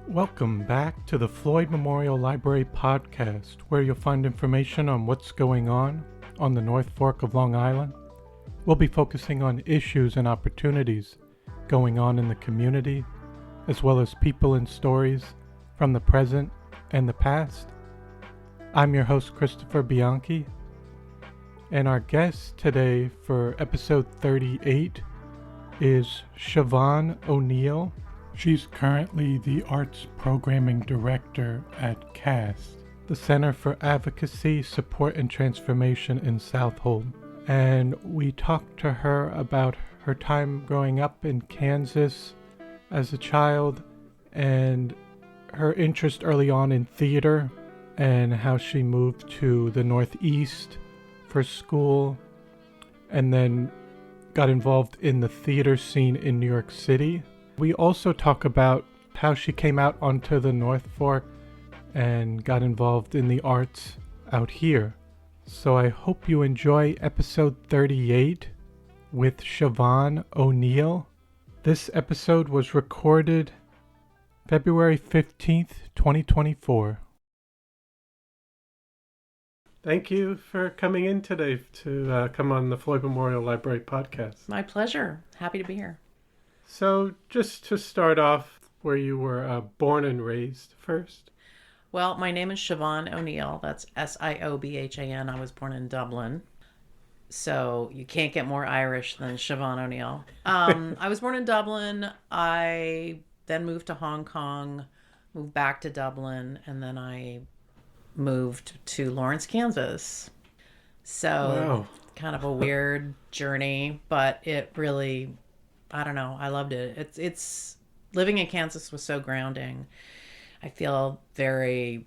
Welcome back to the Floyd Memorial Library podcast, where you'll find information on what's going on the North Fork of Long Island. We'll be focusing on issues and opportunities going on in the community, as well as people and stories from the present and the past. I'm your host, Christopher Bianchi, and our guest today for episode 38 is Siobhan O'Neill. She's currently the Arts Programming Director at CAST, the Center for Advocacy, Support, and Transformation in Southold. And we talked to her about her time growing up in Kansas as a child and her interest early on in theater and how she moved to the Northeast for school and then got involved in the theater scene in New York City. We also talk about how she came out onto the North Fork and got involved in the arts out here. So I hope you enjoy episode 38 with Siobhan O'Neill. This episode was recorded February 15th, 2024. Thank you for coming in today to come on the Floyd Memorial Library podcast. My pleasure. Happy to be here. So just to start off, where you were born and raised first? Well, my name is Siobhan O'Neill. That's Siobhan. I was born in Dublin. So you can't get more Irish than Siobhan O'Neill. I was born in Dublin. I then moved to Hong Kong, moved back to Dublin, and then I moved to Lawrence, Kansas. So Kind of a weird journey, but it really... I don't know. I loved it. It's living in Kansas was so grounding. I feel very,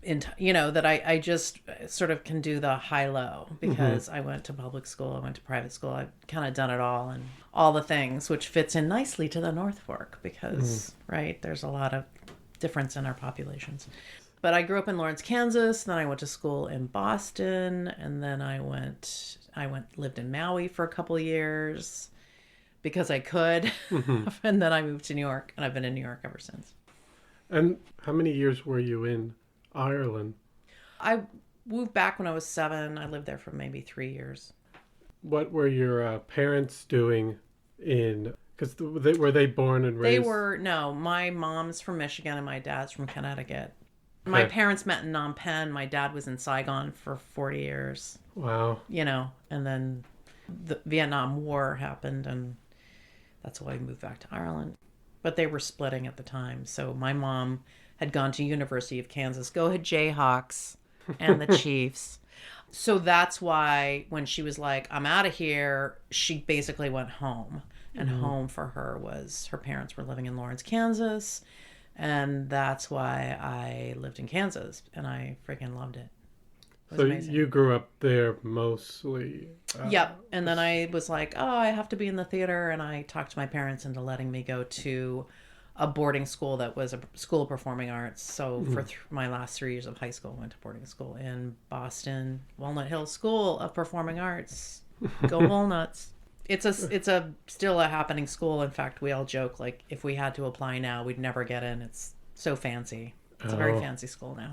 that I just sort of can do the high-low because I went to public school. I went to private school. I've kind of done it all and all the things, which fits in nicely to the North Fork because, right, there's a lot of difference in our populations. But I grew up in Lawrence, Kansas. Then I went to school in Boston. And then I lived in Maui for a couple of years. Because I could. And then I moved to New York, and I've been in New York ever since. And how many years were you in Ireland? I moved back when I was 7. I lived there for maybe 3 years. What were your parents doing because were they born and raised? No, my mom's from Michigan and my dad's from Connecticut. Okay. My parents met in Phnom Penh. My dad was in Saigon for 40 years. Wow. And then the Vietnam War happened, and that's why I moved back to Ireland. But they were splitting at the time. So my mom had gone to University of Kansas. Go ahead, Jayhawks and the Chiefs. So that's why when she was like, I'm out of here, she basically went home. And home for her was her parents were living in Lawrence, Kansas. And that's why I lived in Kansas. And I freaking loved it. So amazing. You grew up there mostly? Yep. And then I was like, I have to be in the theater. And I talked to my parents into letting me go to a boarding school that was a school of performing arts. So for my last 3 years of high school, I went to boarding school in Boston, Walnut Hills School of Performing Arts. Go Walnuts. It's still a happening school. In fact, we all joke, like, if we had to apply now, we'd never get in. It's so fancy. It's a very fancy school now.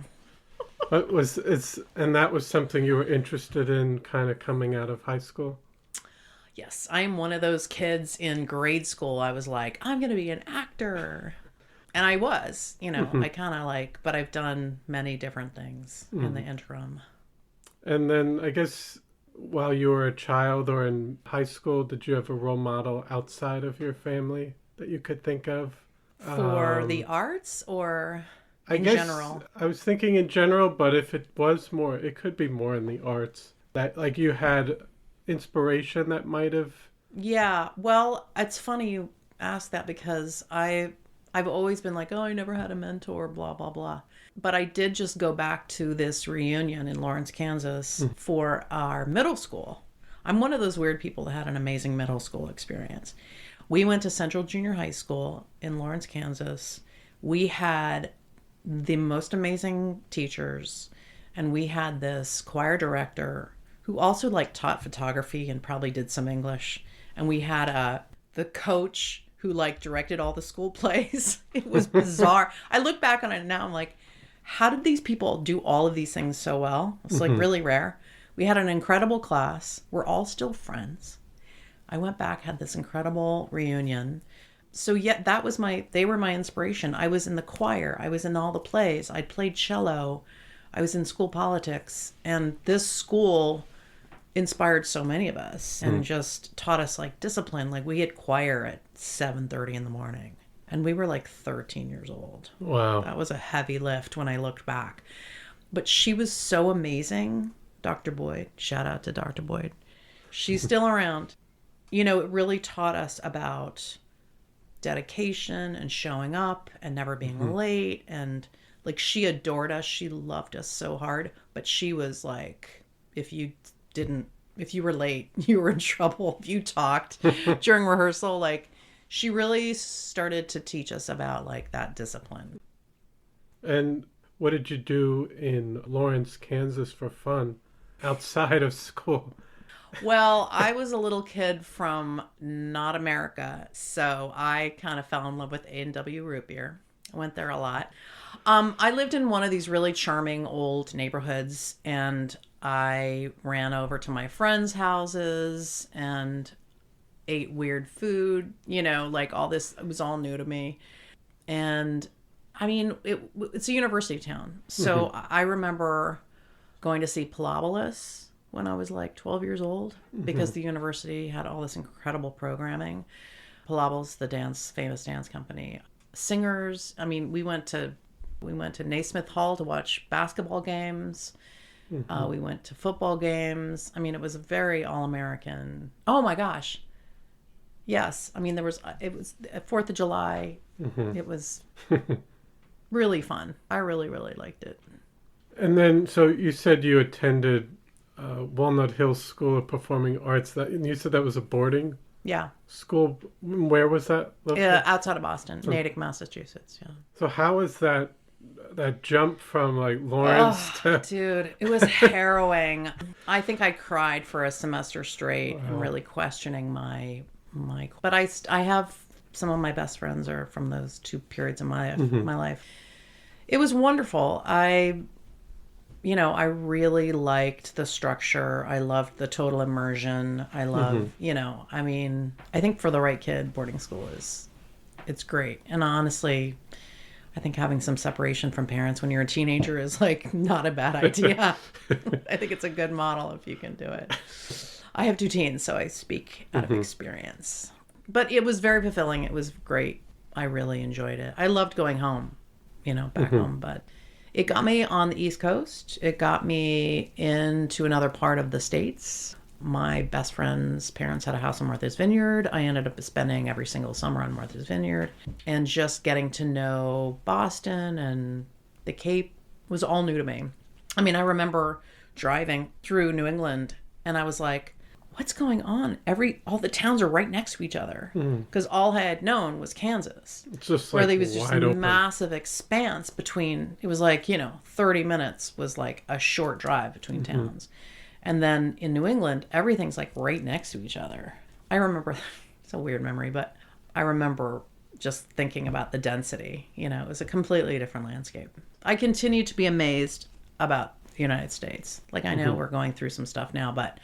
And that was something you were interested in kind of coming out of high school? Yes, I am one of those kids in grade school. I was like, I'm going to be an actor. And I was, I kind of but I've done many different things in the interim. And then I guess while you were a child or in high school, did you have a role model outside of your family that you could think of? For the arts or... I guess general. I was thinking in general, but if it was more, it could be more in the arts. That like you had inspiration that might have. Yeah, well, it's funny you ask that because I've always been like, I never had a mentor, blah blah blah. But I did just go back to this reunion in Lawrence, Kansas for our middle school. I'm one of those weird people that had an amazing middle school experience. We went to Central Junior High School in Lawrence, Kansas. We had the most amazing teachers. And we had this choir director who also like taught photography and probably did some English. And we had the coach who like directed all the school plays. It was bizarre. I look back on it now, I'm like, how did these people do all of these things so well? It's like really rare. We had an incredible class. We're all still friends. I went back, had this incredible reunion. So yeah, they were my inspiration. I was in the choir. I was in all the plays. I'd played cello. I was in school politics. And this school inspired so many of us and just taught us like discipline. Like we had choir at 7:30 in the morning and we were like 13 years old. Wow. That was a heavy lift when I looked back. But she was so amazing. Dr. Boyd, shout out to Dr. Boyd. She's still around. You know, it really taught us about dedication and showing up and never being late. And like she adored us. She loved us so hard. But she was like, if you were late, you were in trouble. If you talked during rehearsal, like she really started to teach us about like that discipline. And what did you do in Lawrence, Kansas for fun outside of school? Well, I was a little kid from not America, so I kind of fell in love with A&W root beer. I went there a lot. I lived in one of these really charming old neighborhoods, and I ran over to my friends' houses and ate weird food, you know, like all this, it was all new to me. And I mean, it's a university town. So I remember going to see Pilobolus when I was like 12 years old because the university had all this incredible programming. Pilobolus, the famous dance company. Singers, I mean, we went to Naismith Hall to watch basketball games. We went to football games. I mean, it was a very all-American. Oh my gosh. Yes. I mean, it was 4th of July. It was really fun. I really, really liked it. And then, so you said you attended Walnut Hills School of Performing Arts. And you said that was a boarding school. Where was that located? Yeah, outside of Boston, Natick, Massachusetts. Yeah. So how was that jump from like Lawrence to... Dude, it was harrowing. I think I cried for a semester straight and really questioning my but I have some of my best friends are from those two periods of my life. It was wonderful. I really liked the structure. I loved the total immersion. I love, I mean, I think for the right kid, boarding school it's great. And honestly, I think having some separation from parents when you're a teenager is like not a bad idea. I think it's a good model if you can do it. I have 2 teens, so I speak out of experience. But it was very fulfilling. It was great. I really enjoyed it. I loved going home, back home, but it got me on the East Coast. It got me into another part of the States. My best friend's parents had a house in Martha's Vineyard. I ended up spending every single summer on Martha's Vineyard. And just getting to know Boston and the Cape was all new to me. I mean, I remember driving through New England and I was like, what's going on? All the towns are right next to each other. Because all I had known was Kansas. It's just where like there was just a open. massive expanse between, it was like, 30 minutes was like a short drive between towns. And then in New England, everything's like right next to each other. I remember, it's a weird memory, but I remember just thinking about the density. It was a completely different landscape. I continue to be amazed about the United States. Like, I know we're going through some stuff now, but,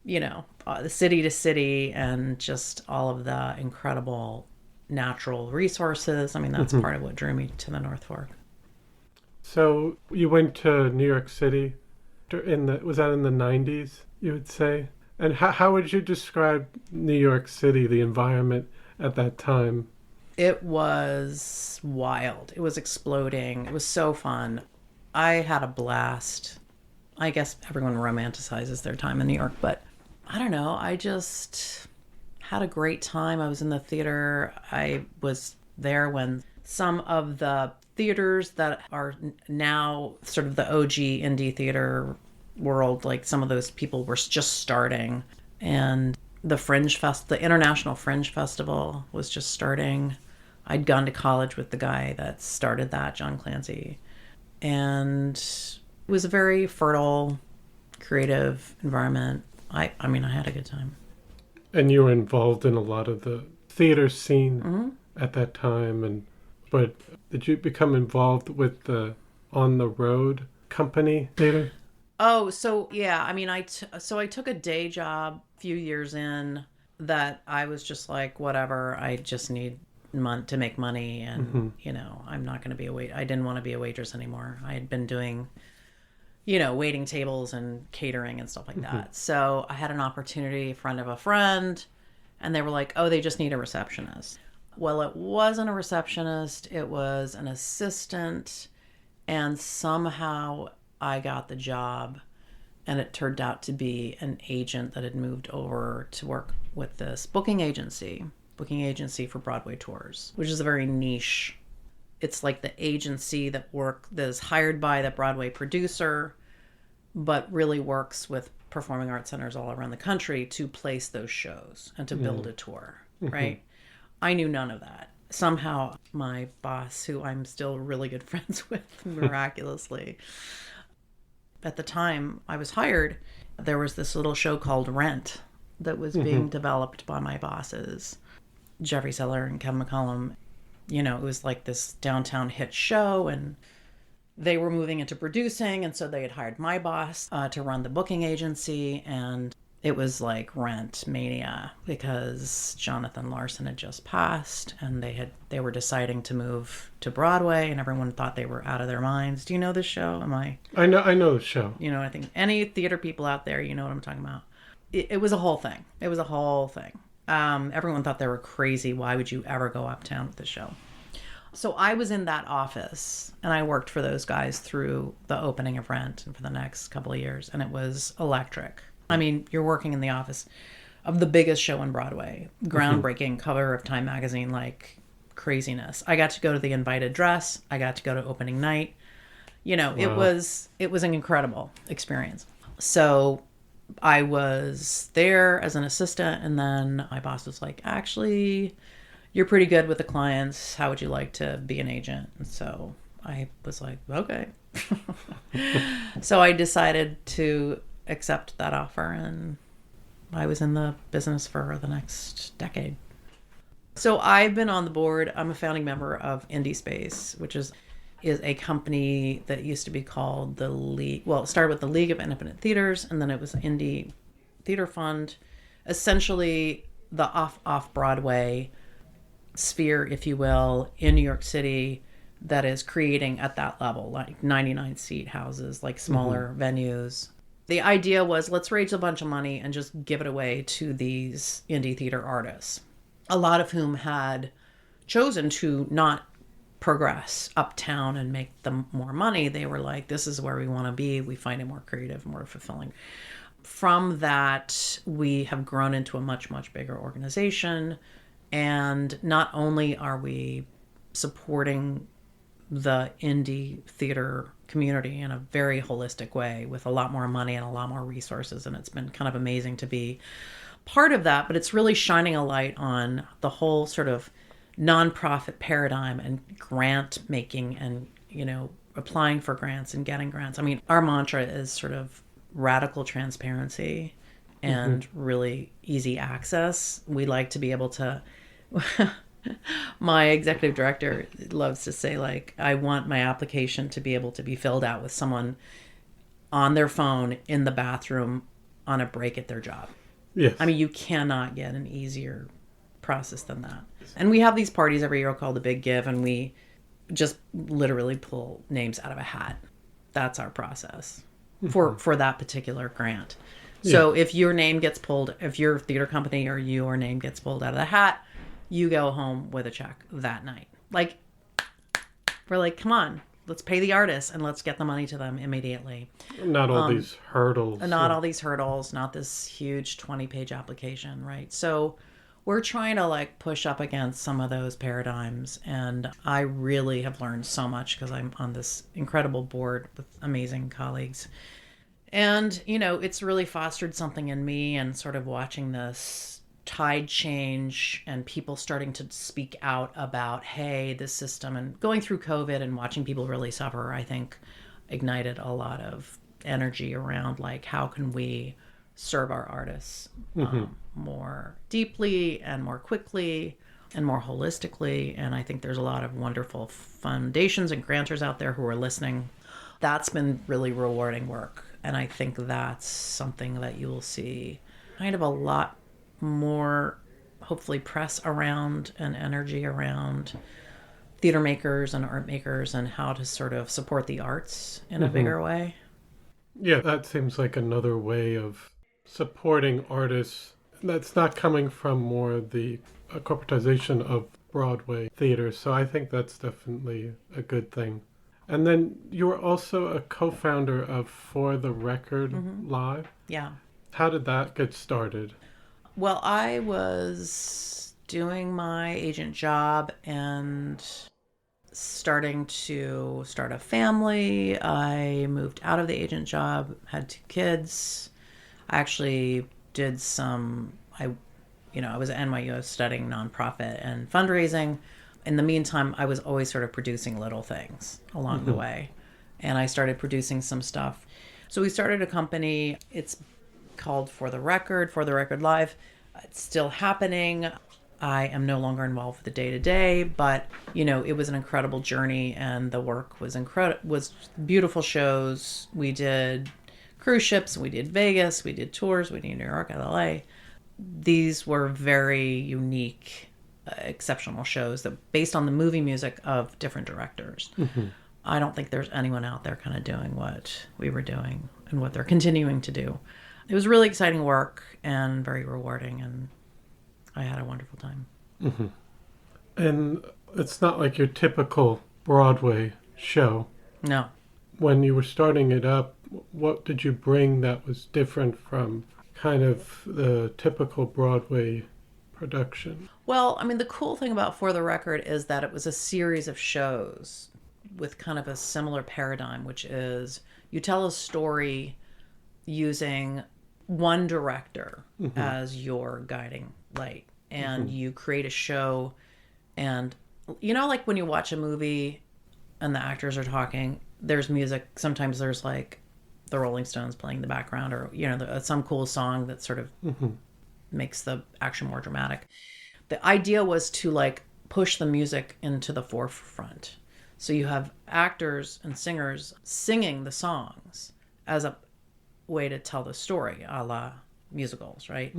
the city to city and just all of the incredible natural resources. I mean, that's part of what drew me to the North Fork. So you went to New York City. Was that in the 90s, you would say? And how would you describe New York City, the environment at that time? It was wild. It was exploding. It was so fun. I had a blast. I guess everyone romanticizes their time in New York, but I don't know. I just had a great time. I was in the theater. I was there when some of the theaters that are now sort of the OG indie theater world, like some of those people were just starting, and the International Fringe Festival was just starting. I'd gone to college with the guy that started that, John Clancy. And it was a very fertile, creative environment. I mean, I had a good time. And you were involved in a lot of the theater scene at that time. But did you become involved with the On the Road company theater? Oh, so yeah. I mean, I took a day job a few years in that I was just like, whatever. I just need to make money, and I'm not going to be I didn't want to be a waitress anymore. I had been doing, waiting tables and catering and stuff like that. So I had an opportunity, friend of a friend, and they were like, oh, they just need a receptionist. Well, it wasn't a receptionist. It was an assistant. And somehow I got the job, and it turned out to be an agent that had moved over to work with this booking agency for Broadway tours, which is a very niche. It's like the agency that is hired by the Broadway producer, but really works with performing arts centers all around the country to place those shows and to build a tour, right? I knew none of that. Somehow my boss, who I'm still really good friends with, miraculously, at the time I was hired, there was this little show called Rent that was being developed by my bosses, Jeffrey Seller and Kevin McCollum. It was like this downtown hit show, and they were moving into producing, and so they had hired my boss to run the booking agency, and it was like Rent mania because Jonathan Larson had just passed, and they were deciding to move to Broadway, and everyone thought they were out of their minds. Do you know this show? I know the show. I think any theater people out there, you know what I'm talking about. It was a whole thing. Everyone thought they were crazy. Why would you ever go uptown with the show? So I was in that office, and I worked for those guys through the opening of Rent and for the next couple of years, and it was electric. I mean, you're working in the office of the biggest show on Broadway, groundbreaking cover of Time magazine, like craziness. I got to go to the invited dress. I got to go to opening night. Wow. It was an incredible experience. So I was there as an assistant, and then my boss was like, actually, you're pretty good with the clients. How would you like to be an agent? And so I was like, okay. So I decided to accept that offer, and I was in the business for the next decade. So I've been on the board. I'm a founding member of Indie Space, which is a company that used to be called the League. Well, it started with the League of Independent Theaters, and then it was Indie Theater Fund, essentially the off-Broadway sphere, if you will, in New York City that is creating at that level, like 99-seat houses, like smaller venues. The idea was, let's raise a bunch of money and just give it away to these indie theater artists, a lot of whom had chosen to not progress uptown and make them more money. They were like, this is where we want to be. We find it more creative, more fulfilling. From that, we have grown into a much, much bigger organization. And not only are we supporting the indie theater community in a very holistic way with a lot more money and a lot more resources, and it's been kind of amazing to be part of that, but it's really shining a light on the whole sort of nonprofit paradigm and grant making and, applying for grants and getting grants. I mean, our mantra is sort of radical transparency and really easy access. We like to be able to my executive director loves to say, like, I want my application to be able to be filled out with someone on their phone in the bathroom on a break at their job. Yes. I mean, you cannot get an easier process than that. And we have these parties every year called the Big Give, and we just literally pull names out of a hat. That's our process for that particular grant. So if your name gets pulled, if your theater company or your name gets pulled out of the hat, you go home with a check that night. Like, we're like, come on, let's pay the artists and let's get the money to them immediately. Not all these hurdles. All these hurdles, not this huge 20-page application, right? So we're trying to like push up against some of those paradigms. And I really have learned so much because I'm on this incredible board with amazing colleagues. And, it's really fostered something in me, and sort of watching this tide change and people starting to speak out about, hey, this system, and going through COVID and watching people really suffer, I think ignited a lot of energy around like, how can we serve our artists more deeply and more quickly and more holistically. And I think there's a lot of wonderful foundations and grantors out there who are listening. That's been really rewarding work. And I think that's something that you will see kind of a lot more, hopefully, press around and energy around theater makers and art makers and how to sort of support the arts in a bigger way. Yeah, that seems like another way of supporting artists that's not coming from more the corporatization of Broadway theater. So I think that's definitely a good thing. And then you were also a co-founder of For the Record Live. Yeah. How did that get started? Well, I was doing my agent job and starting to start a family. I moved out of the agent job, had 2 kids. I actually did I was at NYU studying nonprofit and fundraising. In the meantime, I was always sort of producing little things along the way. And I started producing some stuff. So we started a company. It's called For the Record Live. It's still happening. I am no longer involved with the day-to-day, but it was an incredible journey, and the work was beautiful shows. We did cruise ships, we did Vegas, we did tours, we did New York and LA. These were very unique, exceptional shows that based on the movie music of different directors. I don't think there's anyone out there kind of doing what we were doing and what they're continuing to do. It was really exciting work and very rewarding, and I had a wonderful time. And it's not like your typical Broadway show. No. When you were starting it up, what did you bring that was different from kind of the typical Broadway production? Well, I mean, the cool thing about For the Record is that it was a series of shows with kind of a similar paradigm, which is you tell a story using one director as your guiding light, and you create a show. And like when you watch a movie and the actors are talking, there's music. Sometimes there's like the Rolling Stones playing in the background, or some cool song that sort of makes the action more dramatic. The idea was to like push the music into the forefront. So you have actors and singers singing the songs as a way to tell the story, a la musicals, right?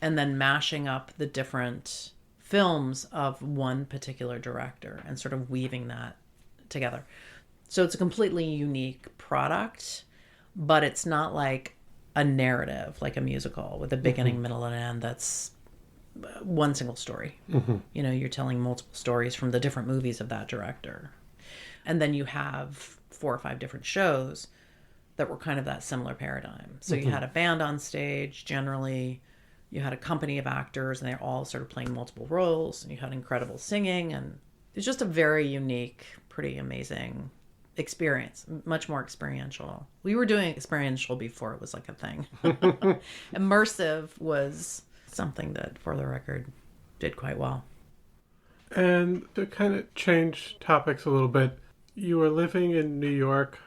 And then mashing up the different films of one particular director and sort of weaving that together. So it's a completely unique product, but it's not like a narrative, like a musical with a beginning, middle, and end that's one single story. You're telling multiple stories from the different movies of that director. And then you have 4 or 5 different shows that were kind of that similar paradigm. So you had a band on stage, generally. You had a company of actors, and they're all sort of playing multiple roles. And you had incredible singing. And it's just a very unique, pretty amazing experience, much more experiential. We were doing experiential before it was like a thing. Immersive was something that For the Record did quite well. And to kind of change topics a little bit, you were living in New York.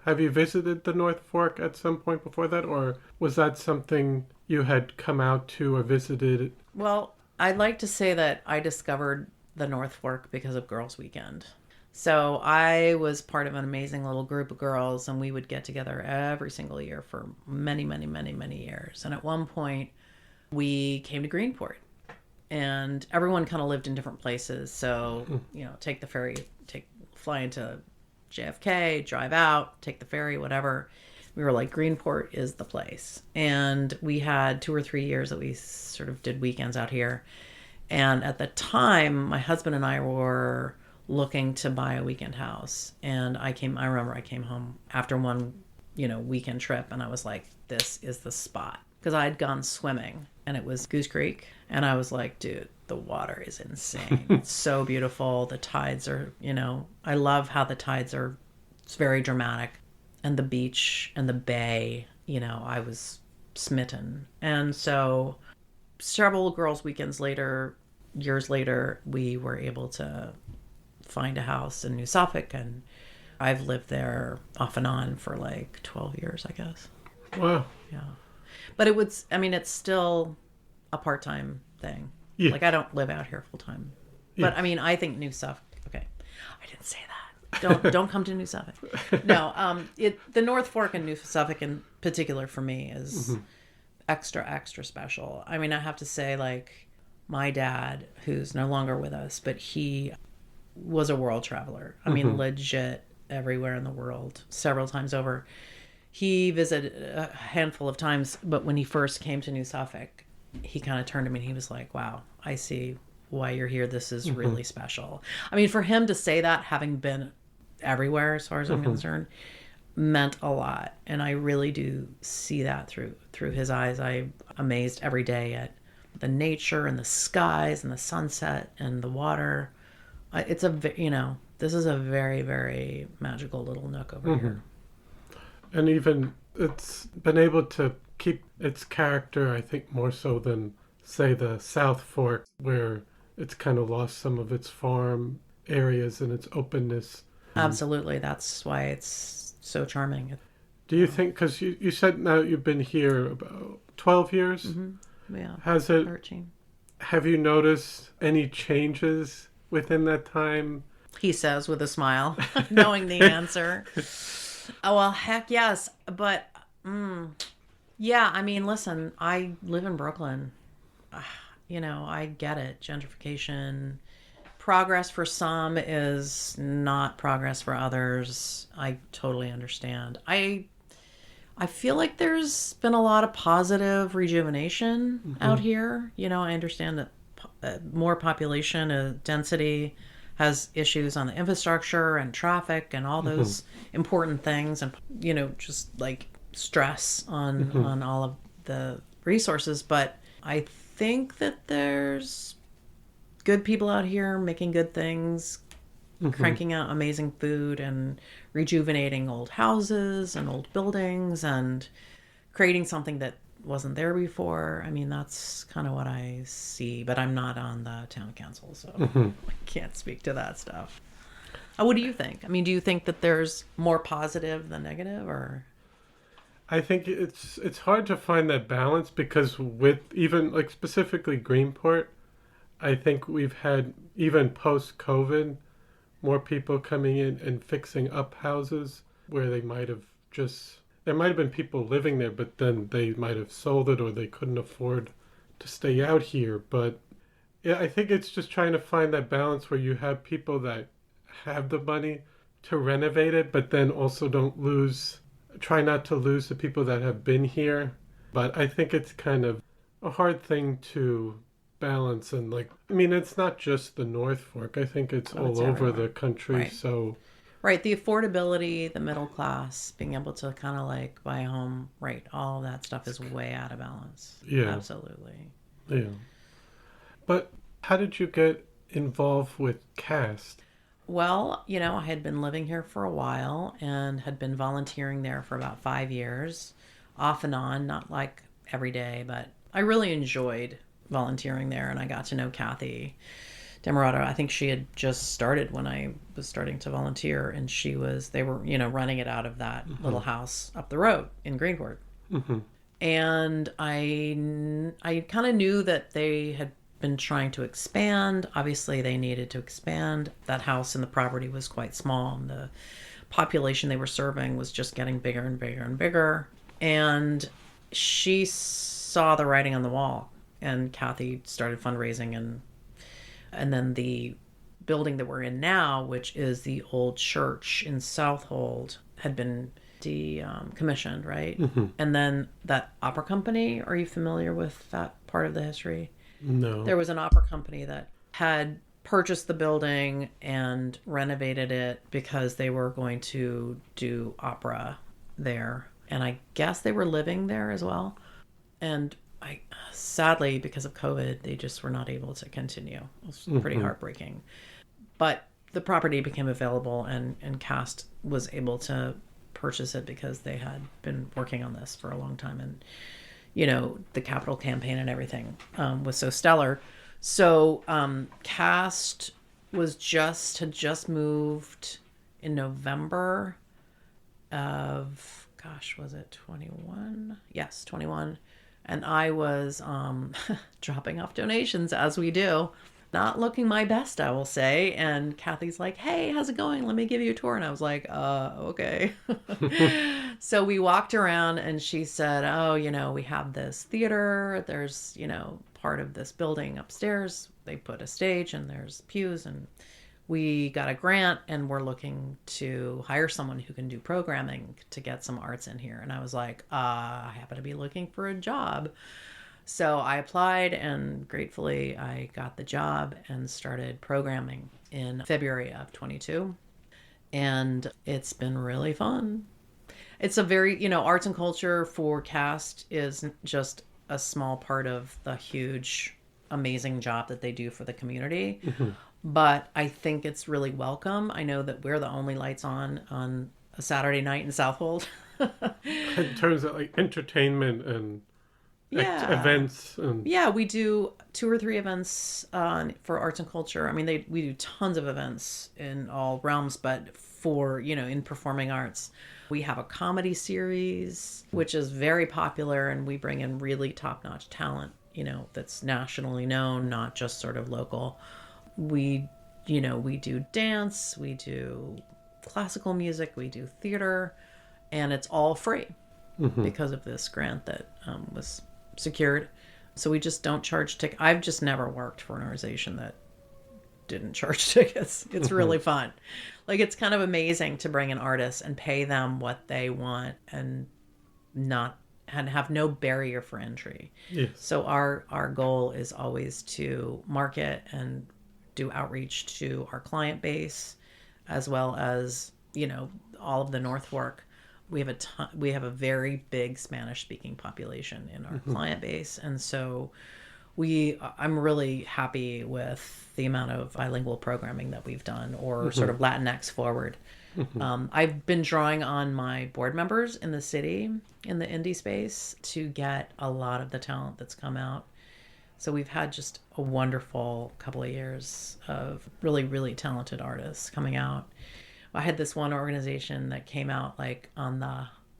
Have you visited the North Fork at some point before that, or was that something you had come out to or visited? Well, I'd like to say that I discovered the North Fork because of Girls Weekend. So I was part of an amazing little group of girls, and we would get together every single year for many, many, many, many years. And at one point, we came to Greenport, and everyone kind of lived in different places. So, take the ferry, fly into JFK, drive out, take the ferry, whatever. We were like, Greenport is the place. And we had 2 or 3 years that we sort of did weekends out here. And at the time, my husband and I were looking to buy a weekend house. And I remember I came home after one, weekend trip, and I was like, this is the spot. Because I had gone swimming, and it was Goose Creek. And I was like, dude, the water is insane. It's so beautiful. The tides are, I love how the tides are, it's very dramatic. And the beach and the bay, I was smitten. And so several girls' weekends later, years later, we were able to find a house in New Suffolk, and I've lived there off and on for like 12 years, I guess. Wow. Yeah. But it's still a part-time thing. Yeah. Like, I don't live out here full-time. Yeah. But, I think New Suffolk, okay, I didn't say that. Don't come to New Suffolk. No, the North Fork and New Suffolk in particular for me is extra, extra special. I have to say, like, my dad, who's no longer with us, but he was a world traveler. Legit everywhere in the world, several times over. He visited a handful of times, but when he first came to New Suffolk, he kind of turned to me and he was like, wow, I see why you're here. This is really special. For him to say that, having been everywhere as far as I'm concerned, meant a lot. And I really do see that through his eyes. I'm amazed every day at the nature and the skies and the sunset and the water. This is a very, very magical little nook over here. And even it's been able to keep its character, I think, more so than, say, the South Fork, where it's kind of lost some of its farm areas and its openness. Absolutely. That's why it's so charming. Do you think, because you said now you've been here about 12 years? Yeah. Has it, 13. Have you noticed any changes within that time? He says with a smile, knowing the answer. Oh, well, heck yes. But, yeah, listen, I live in Brooklyn. I get it. Gentrification. Progress for some is not progress for others. I totally understand. I feel like there's been a lot of positive rejuvenation out here. I understand that more population density has issues on the infrastructure and traffic and all those important things, and just like stress on all of the resources. But I think that there's good people out here making good things, cranking out amazing food and rejuvenating old houses and old buildings and creating something that wasn't there before. That's kind of what I see, but I'm not on the town council, so I can't speak to that stuff. What do you think? Do you think that there's more positive than negative, or? I think it's hard to find that balance, because with even like specifically Greenport, I think we've had, even post-COVID, more people coming in and fixing up houses where there might have been people living there, but then they might have sold it or they couldn't afford to stay out here. But yeah, I think it's just trying to find that balance where you have people that have the money to renovate it, but then also try not to lose the people that have been here. But I think it's kind of a hard thing to balance. And it's not just the North Fork. I think it's all over the country. Right. So right, the affordability, the middle class, being able to kind of like buy a home, right, all of that stuff is way out of balance. Yeah. Absolutely. Yeah. But how did you get involved with CAST? Well, I had been living here for a while and had been volunteering there for about 5 years, off and on, not like every day, but I really enjoyed volunteering there, and I got to know Kathy Demerado. I think she had just started when I was starting to volunteer, and they were running it out of that little house up the road in Greenport. And I kind of knew that they had been trying to expand. Obviously they needed to expand. That house and the property was quite small, and the population they were serving was just getting bigger and bigger and bigger. And she saw the writing on the wall, and Kathy started fundraising, and then the building that we're in now, which is the old church in Southold, had been decommissioned, right? And then that opera company, are you familiar with that part of the history? No. There was an opera company that had purchased the building and renovated it because they were going to do opera there. And I guess they were living there as well. And sadly, because of COVID, they just were not able to continue. It was pretty heartbreaking. But the property became available, and CAST was able to purchase it because they had been working on this for a long time. And the capital campaign and everything was so stellar. So cast had just moved in November of, gosh, was it 21? Yes, 21. And I was dropping off donations, as we do. Not looking my best, I will say. And Kathy's like, hey, how's it going? Let me give you a tour. And I was like, okay. So we walked around and she said, oh, we have this theater. There's, part of this building upstairs. They put a stage and there's pews, and we got a grant and we're looking to hire someone who can do programming to get some arts in here. And I was like, I happen to be looking for a job. So I applied, and gratefully I got the job and started programming in February of 22. And it's been really fun. It's a very, arts and culture for cast is just a small part of the huge, amazing job that they do for the community. Mm-hmm. But I think it's really welcome. I know that we're the only lights on a Saturday night in Southold. In terms of entertainment and events. Yeah, we do 2 or 3 events for arts and culture. I mean, we do tons of events in all realms, but for, in performing arts, we have a comedy series, which is very popular, and we bring in really top-notch talent, that's nationally known, not just sort of local. We do dance, we do classical music, we do theater, and it's all free because of this grant that was secured. So we just don't charge tickets. I've just never worked for an organization that didn't charge tickets. It's really fun. It's kind of amazing to bring in artists and pay them what they want and have no barrier for entry. Yes. So our goal is always to market and do outreach to our client base, as well as, all of the North Fork. We have a very big Spanish speaking population in our client base. And so I'm really happy with the amount of bilingual programming that we've done, or sort of Latinx forward. I've been drawing on my board members in the city, in the indie space, to get a lot of the talent that's come out. So we've had just a wonderful couple of years of really, really talented artists coming out. I had this one organization that came out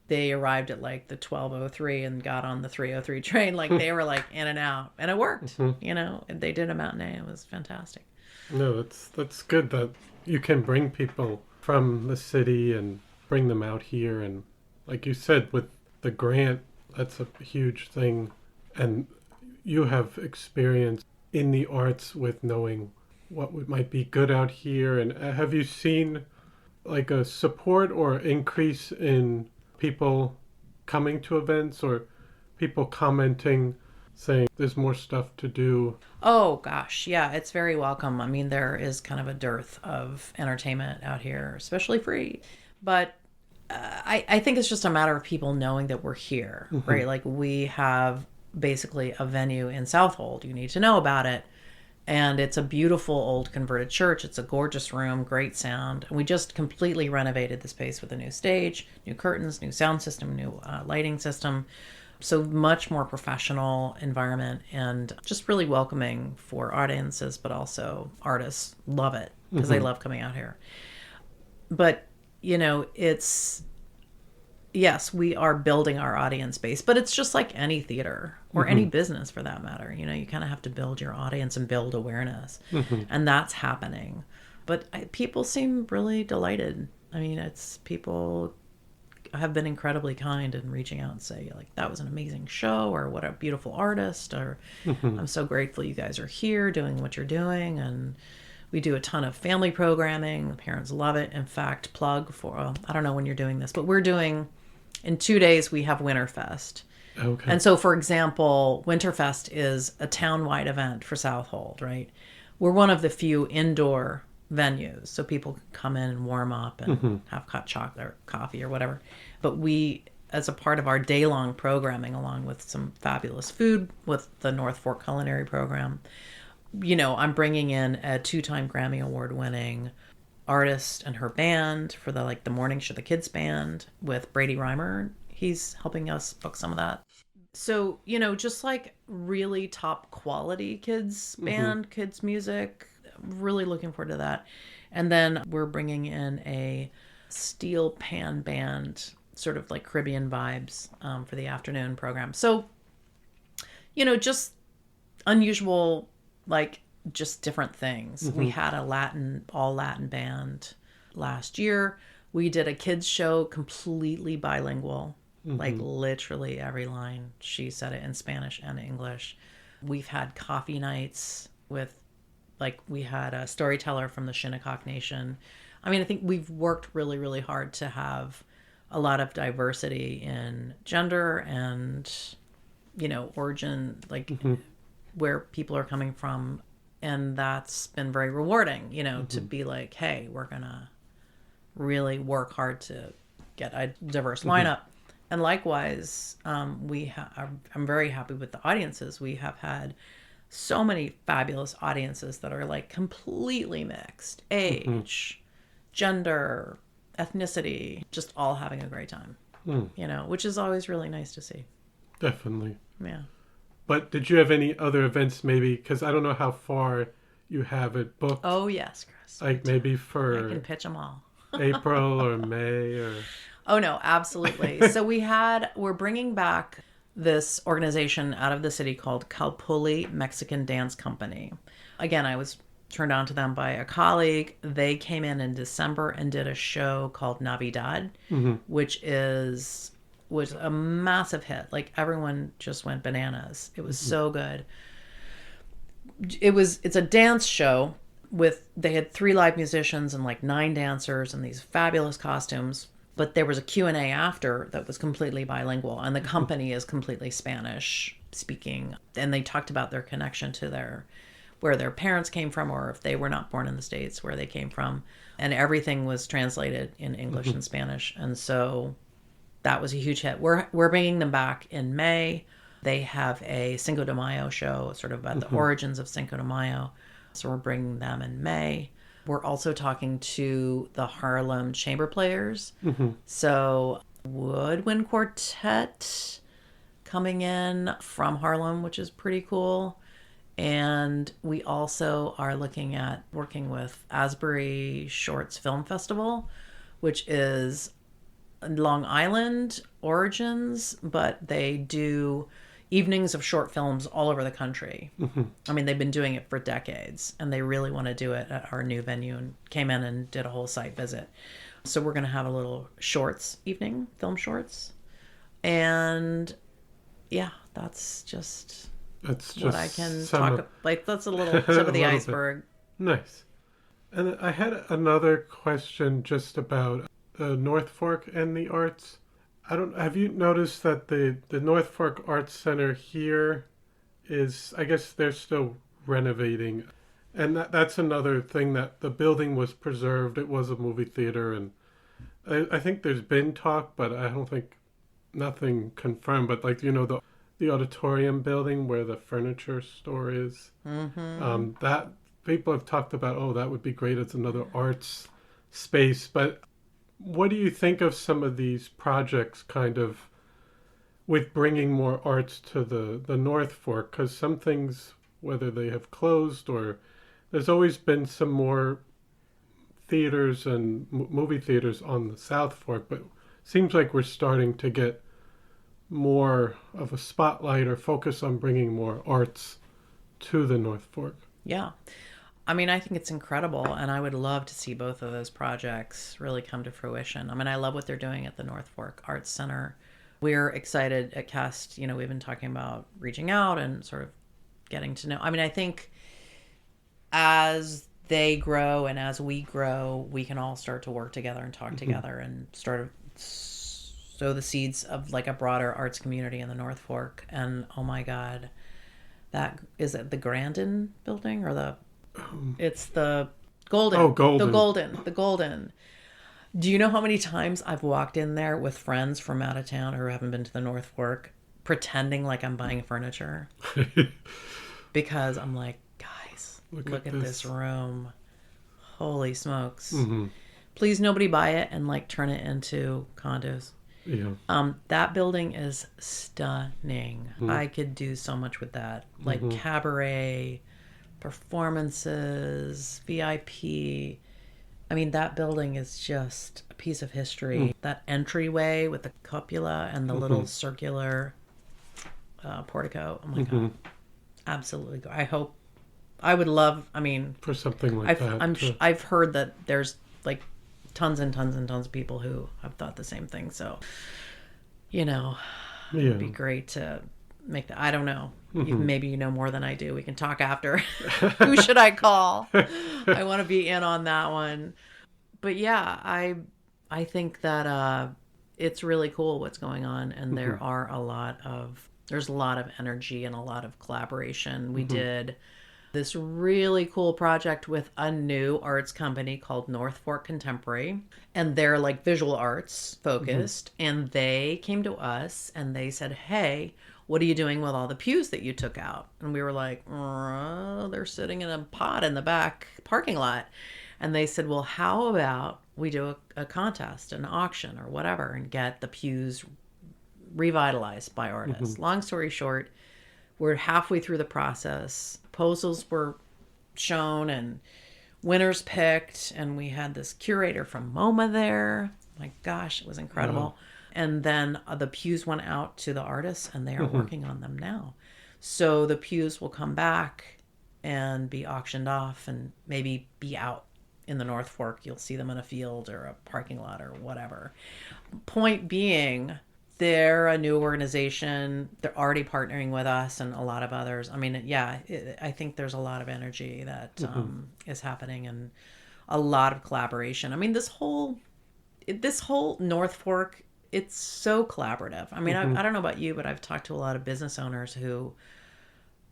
they arrived at the 12:03 and got on the 3:03 train. They were in and out, and it worked, and they did a matinee. It was fantastic. No, that's good that you can bring people from the city and bring them out here. And like you said, with the grant, that's a huge thing. And you have experience in the arts with knowing what might be good out here. And have you seen a support or increase in people coming to events, or people commenting, saying there's more stuff to do? Oh gosh, yeah, it's very welcome. I mean, there is kind of a dearth of entertainment out here, especially free. But I think it's just a matter of people knowing that we're here, right? We have basically a venue in Southold. You need to know about it. And it's a beautiful old converted church. It's a gorgeous room, great sound. And we just completely renovated the space with a new stage, new curtains, new sound system, new lighting system. So much more professional environment, and just really welcoming for audiences, but also artists love it because they love coming out here. But, yes, we are building our audience base, but it's just like any theater or any business for that matter. You kind of have to build your audience and build awareness, and that's happening. But people seem really delighted. I mean, people have been incredibly kind in reaching out and say, that was an amazing show, or what a beautiful artist, or I'm so grateful you guys are here doing what you're doing. And we do a ton of family programming. The parents love it. In fact, plug for, I don't know when you're doing this, but we're doing, in 2 days, we have Winterfest. Okay. And so, for example, Winterfest is a town-wide event for Southold, right? We're one of the few indoor venues, so people can come in and warm up and have hot chocolate or coffee or whatever. But we, as a part of our day-long programming, along with some fabulous food with the North Fork Culinary Program, I'm bringing in a 2-time Grammy Award-winning artist and her band for the morning show, the kids band, with Brady Reimer. He's helping us book some of that. So, just like really top quality kids band, kids music, really looking forward to that. And then we're bringing in a steel pan band, sort of like Caribbean vibes, for the afternoon program. So, just unusual, like just different things. We had a all Latin band last year. We did a kids show completely bilingual, like literally every line. She said it in Spanish and English. We've had coffee nights with, like, we had a storyteller from the Shinnecock Nation. I mean, I think we've worked really, really hard to have a lot of diversity in gender and, origin, like where people are coming from. And that's been very rewarding, to be like, hey, we're going to really work hard to get a diverse lineup. And likewise, I'm very happy with the audiences. We have had so many fabulous audiences that are like completely mixed, age, gender, ethnicity, just all having a great time, which is always really nice to see. Definitely. Yeah. But did you have any other events maybe, because I don't know how far you have it booked. Oh, yes, Chris. Like maybe for I can pitch them all. April or May or... Oh, no, absolutely. So we're bringing back this organization out of the city called Calpulli Mexican Dance Company. Again, I was turned on to them by a colleague. They came in December and did a show called Navidad, which was a massive hit. Like, everyone just went bananas. It was so good. It's a dance show they had 3 live musicians and like 9 dancers and these fabulous costumes. But there was a Q&A after that was completely bilingual, and the company is completely Spanish speaking. And they talked about their connection to where their parents came from, or if they were not born in the States, where they came from. And everything was translated in English and Spanish. And so that was a huge hit. We're bringing them back in May. They have a Cinco de Mayo show, sort of about the origins of Cinco de Mayo. So we're bringing them in May. We're also talking to the Harlem Chamber Players. So Woodwind Quartet coming in from Harlem, which is pretty cool. And we also are looking at working with Asbury Shorts Film Festival, which is Long Island origins, but they do evenings of short films all over the country. I mean, they've been doing it for decades, and they really want to do it at our new venue, and came in and did a whole site visit. So we're going to have a little shorts evening, film shorts. And yeah, that's just what I can talk like. That's a little tip of the iceberg. Bit. Nice. And I had another question just about North Fork and the arts. Have you noticed that the North Fork Arts Center here I guess they're still renovating. And that's another thing, that the building was preserved. It was a movie theater, and I think there's been talk, but I don't think, nothing confirmed, but like, the auditorium building where the furniture store is, that people have talked about, that would be great as another arts space. But what do you think of some of these projects kind of with bringing more arts to the North Fork? Because some things, whether they have closed or there's always been some more theaters and movie theaters on the South Fork, but it seems like we're starting to get more of a spotlight or focus on bringing more arts to the North Fork. Yeah. I mean, I think it's incredible, and I would love to see both of those projects really come to fruition. I mean, I love what they're doing at the North Fork Arts Center. We're excited at CAST. We've been talking about reaching out and sort of getting to know. I mean, I think as they grow and as we grow, we can all start to work together and talk together and sort of sow the seeds of like a broader arts community in the North Fork. And oh my God, is it the Grandin building or it's the Golden. Oh, Golden. The Golden. Do you know how many times I've walked in there with friends from out of town who haven't been to the North Fork, pretending like I'm buying furniture? Because I'm like, guys, look at this room. Holy smokes. Please, nobody buy it and like turn it into condos. Yeah. That building is stunning. I could do so much with that. Like cabaret, performances, VIP. I mean, that building is just a piece of history. That entryway with the cupola and the little circular portico. Oh my God. Absolutely. I would love, I mean, For something like that. I've heard that there's like tons and tons and tons of people who have thought the same thing. So, it would be great to make that. I don't know. Maybe you know more than I do. We can talk after. Who should I call? I want to be in on that one. But yeah, I think that it's really cool what's going on, and there's a lot of energy and a lot of collaboration. We did this really cool project with a new arts company called North Fork Contemporary, and they're like visual arts focused. And they came to us and they said, hey, what are you doing with all the pews that you took out? And we were like, they're sitting in a pod in the back parking lot. And they said, well, how about we do a contest, an auction or whatever, and get the pews revitalized by artists. Long story short, we're halfway through the process. Proposals were shown and winners picked, and we had this curator from MoMA there. My gosh, it was incredible. Wow. And then the pews went out to the artists, and they are working on them now. So the pews will come back and be auctioned off and maybe be out in the North Fork. You'll see them in a field or a parking lot or whatever. Point being, they're a new organization. They're already partnering with us and a lot of others. I mean, yeah, I think there's a lot of energy that is happening and a lot of collaboration. I mean, this whole North Fork, it's so collaborative. I mean, I don't know about you, but I've talked to a lot of business owners who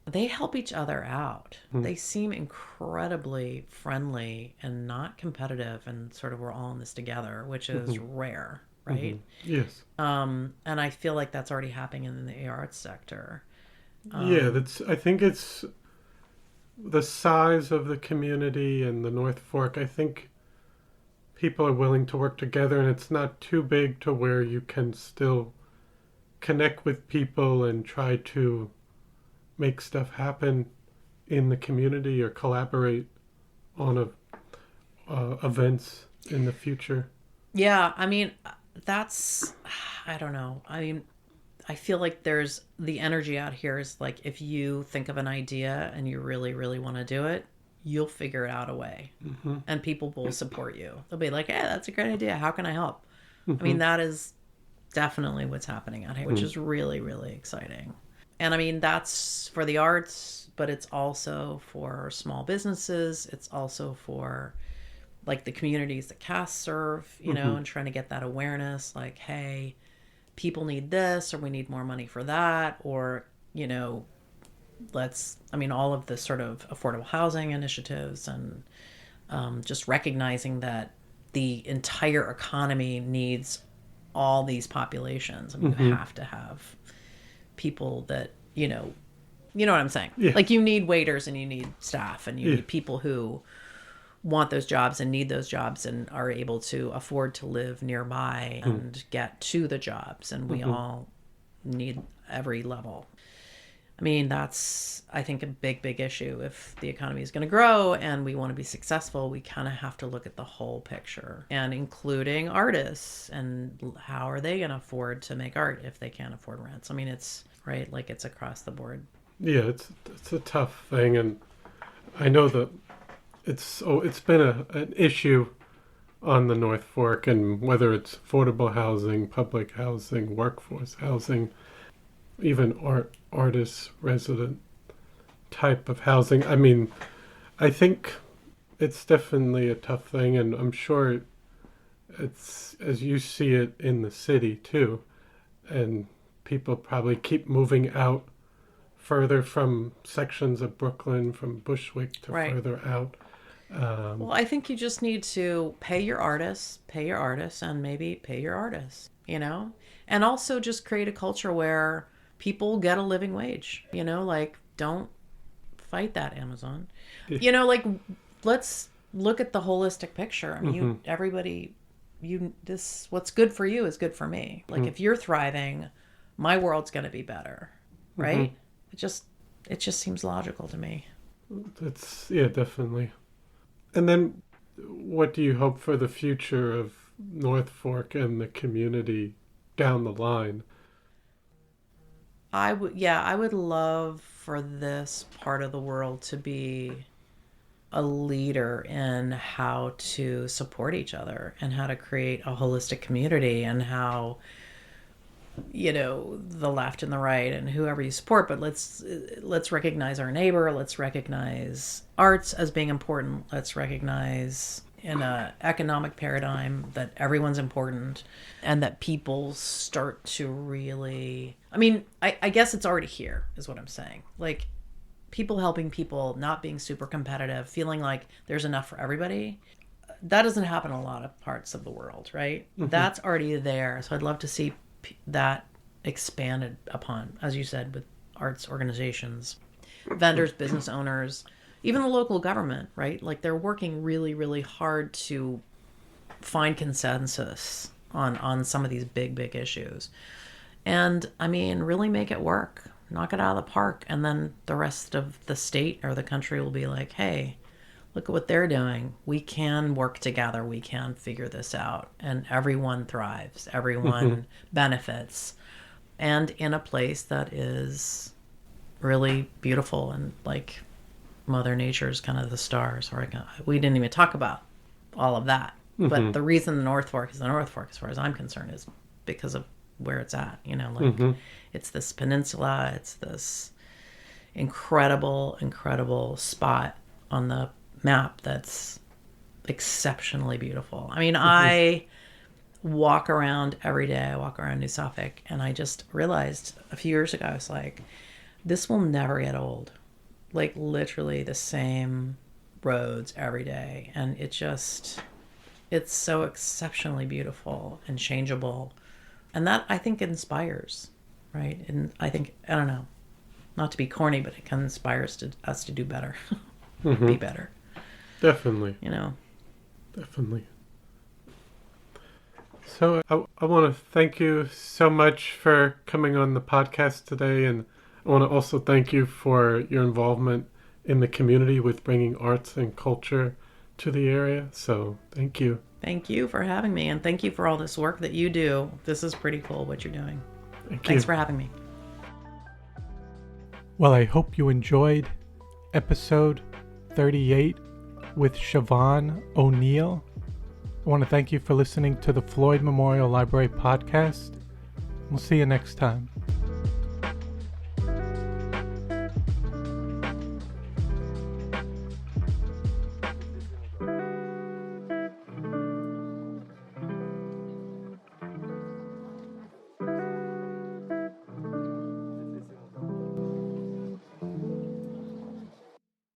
they help each other out. They seem incredibly friendly and not competitive, and sort of we're all in this together, which is rare. Right? Yes. And I feel like that's already happening in the arts sector. I think it's the size of the community and the North Fork. I think people are willing to work together, and it's not too big to where you can still connect with people and try to make stuff happen in the community or collaborate on events in the future. Yeah, I mean, I don't know. I mean, I feel like there's the energy out here is like, if you think of an idea and you really, really want to do it, you'll figure out a way, and people will support you. They'll be like, hey, that's a great idea. How can I help? I mean, that is definitely what's happening out here, which is really, really exciting. And I mean, that's for the arts, but it's also for small businesses. It's also for like the communities that casts serve, and trying to get that awareness, like, hey, people need this, or we need more money for that, or, all of the sort of affordable housing initiatives, and just recognizing that the entire economy needs all these populations. I mean, you have to have people that, you know what I'm saying? Yeah. Like, you need waiters and you need staff, and you need people who want those jobs and need those jobs and are able to afford to live nearby and get to the jobs. And we all need every level. I mean, that's, I think, a big, big issue. If the economy is going to grow and we want to be successful, we kind of have to look at the whole picture, and including artists, and how are they going to afford to make art if they can't afford rents? I mean, it's right, like, it's across the board. Yeah, it's a tough thing, and I know that it's been an issue on the North Fork, and whether it's affordable housing, public housing, workforce housing, even artist resident type of housing. I mean, I think it's definitely a tough thing, and I'm sure it's as you see it in the city too, and people probably keep moving out further from sections of Brooklyn, from Bushwick to further out. Well, I think you just need to pay your artists, and maybe pay your artists, and also just create a culture where people get a living wage, like, don't fight that, Amazon. Like, let's look at the holistic picture. I mean, everybody what's good for you is good for me. Like if you're thriving, my world's going to be better, right? It just seems logical to me. Yeah, definitely. And then what do you hope for the future of North Fork and the community down the line? I would love for this part of the world to be a leader in how to support each other and how to create a holistic community, and how, the left and the right and whoever you support, but let's recognize our neighbor. Let's recognize arts as being important. Let's recognize in a economic paradigm that everyone's important, and that people start to really, I guess it's already here is what I'm saying. Like, people helping people, not being super competitive, feeling like there's enough for everybody. That doesn't happen in a lot of parts of the world, right? That's already there. So I'd love to see that expanded upon, as you said, with arts organizations, vendors, business owners, even the local government, right? Like, they're working really, really hard to find consensus on some of these big, big issues. And really make it work. Knock it out of the park, and then the rest of the state or the country will be like, hey, look at what they're doing. We can work together. We can figure this out. And everyone thrives. Everyone benefits. And in a place that is really beautiful, and like Mother Nature is kind of the stars. We didn't even talk about all of that. But the reason the North Fork is the North Fork, as far as I'm concerned, is because of where it's at. It's this peninsula. It's this incredible, incredible spot on the map that's exceptionally beautiful. I walk around every day. I walk around New Suffolk, and I just realized a few years ago, I was like, this will never get old. Like, literally the same roads every day. And it's so exceptionally beautiful and changeable. And that, I think, inspires, right? And I think, I don't know, not to be corny, but it kind of inspires us to do better, be better. Definitely. Definitely. So I want to thank you so much for coming on the podcast today. And I want to also thank you for your involvement in the community with bringing arts and culture to the area. So thank you. Thank you for having me, and thank you for all this work that you do. This is pretty cool what you're doing. Thanks for having me. Well, I hope you enjoyed episode 38 with Siobhan O'Neill. I want to thank you for listening to the Floyd Memorial Library podcast. We'll see you next time.